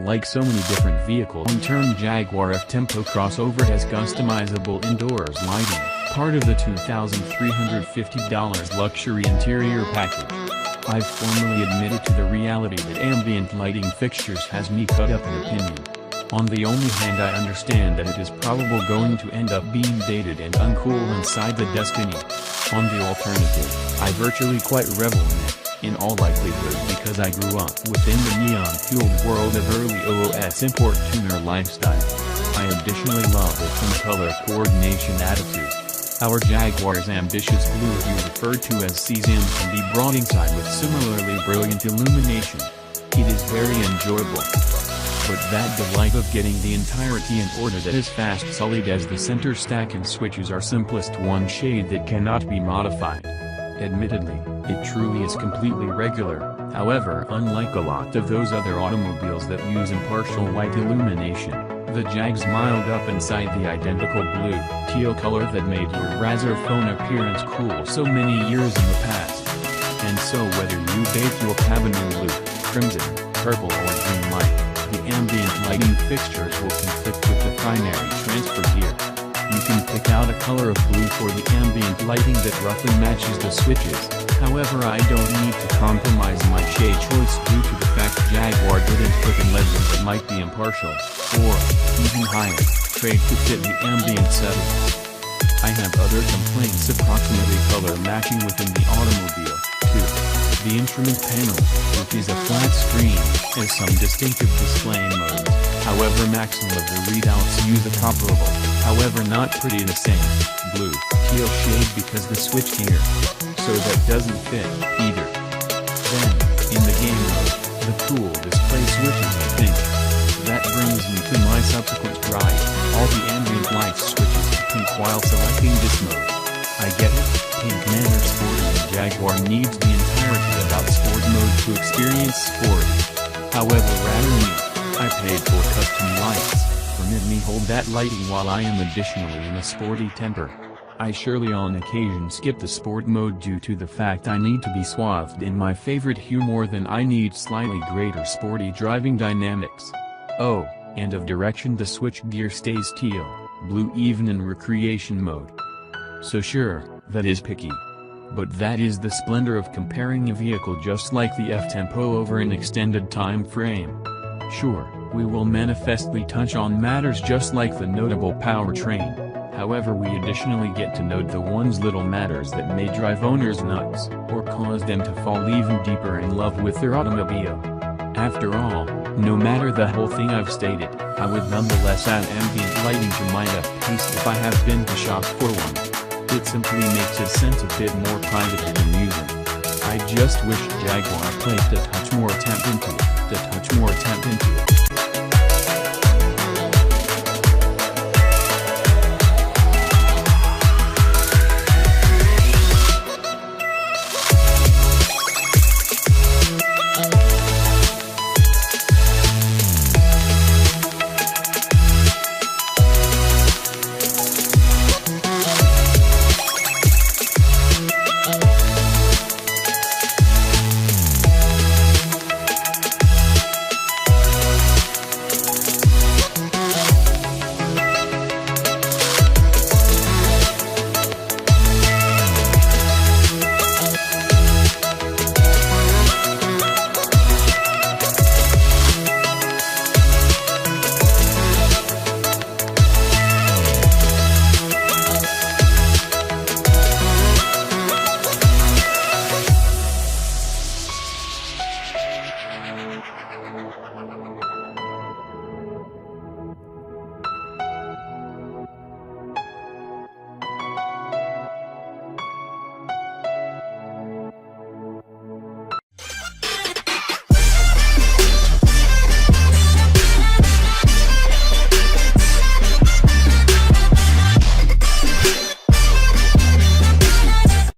like so many different vehicles. Long-term Jaguar F-tempo crossover has customizable indoors lighting, part of the $2,350 luxury interior package. I've formally admitted to the reality that ambient lighting fixtures has me cut up in opinion. On the only hand, I understand that it is probably going to end up being dated and uncool inside the Destiny. On the alternative, I virtually quite revel in it, in all likelihood because I grew up within the neon-fueled world of early OOS import tuner lifestyle. I additionally love the color coordination attitude. Our Jaguar's ambitious blue hue referred to as Caesium can be brought inside with similarly brilliant illumination. It is very enjoyable. But that delight of getting the entirety in order that is fast sullied as the center stack and switches are simplest one shade that cannot be modified. Admittedly, it truly is completely regular, however unlike a lot of those other automobiles that use impartial white illumination, the Jag's mild up inside the identical blue, teal color that made your Razor phone appearance cool so many years in the past. And so whether you bathe your cabin in blue, crimson, purple or green light, the ambient lighting fixtures will conflict with the primary transfer gear. You can pick out a color of blue for the ambient lighting that roughly matches the switches, however I don't need to compromise my shade choice due to the fact Jaguar didn't put in legend that might be impartial, or, even higher, trade to fit the ambient settings. I have other complaints approximately color matching within the automobile, too. The instrument panel, which is a flat screen, has some distinctive display modes, however maximum of the readouts use a comparable, however not pretty the same, blue, teal shade because the switch gear. So that doesn't fit, either. Then, in the game mode, the cool display switches I think. That brings me to my subsequent ride, all the ambient light switches to pink while selecting this mode. I get it, pink manner sporty and Jaguar needs the entirety about sport mode to experience sporty. However rather me, I paid for custom lights, permit me hold that lighting while I am additionally in a sporty temper. I surely on occasion skip the sport mode due to the fact I need to be swathed in my favorite hue more than I need slightly greater sporty driving dynamics. Oh, and of direction the switch gear stays teal, blue even in recreation mode. So sure, that is picky. But that is the splendor of comparing a vehicle just like the F-tempo over an extended time frame. Sure, we will manifestly touch on matters just like the notable powertrain, however we additionally get to note the ones little matters that may drive owners nuts, or cause them to fall even deeper in love with their automobile. After all, no matter the whole thing I've stated, I would nonetheless add ambient lighting to my F-Pace if I have been to shop for one. It simply makes its sense a bit more private and amusing. I just wish Jaguar placed a touch more attempt into it.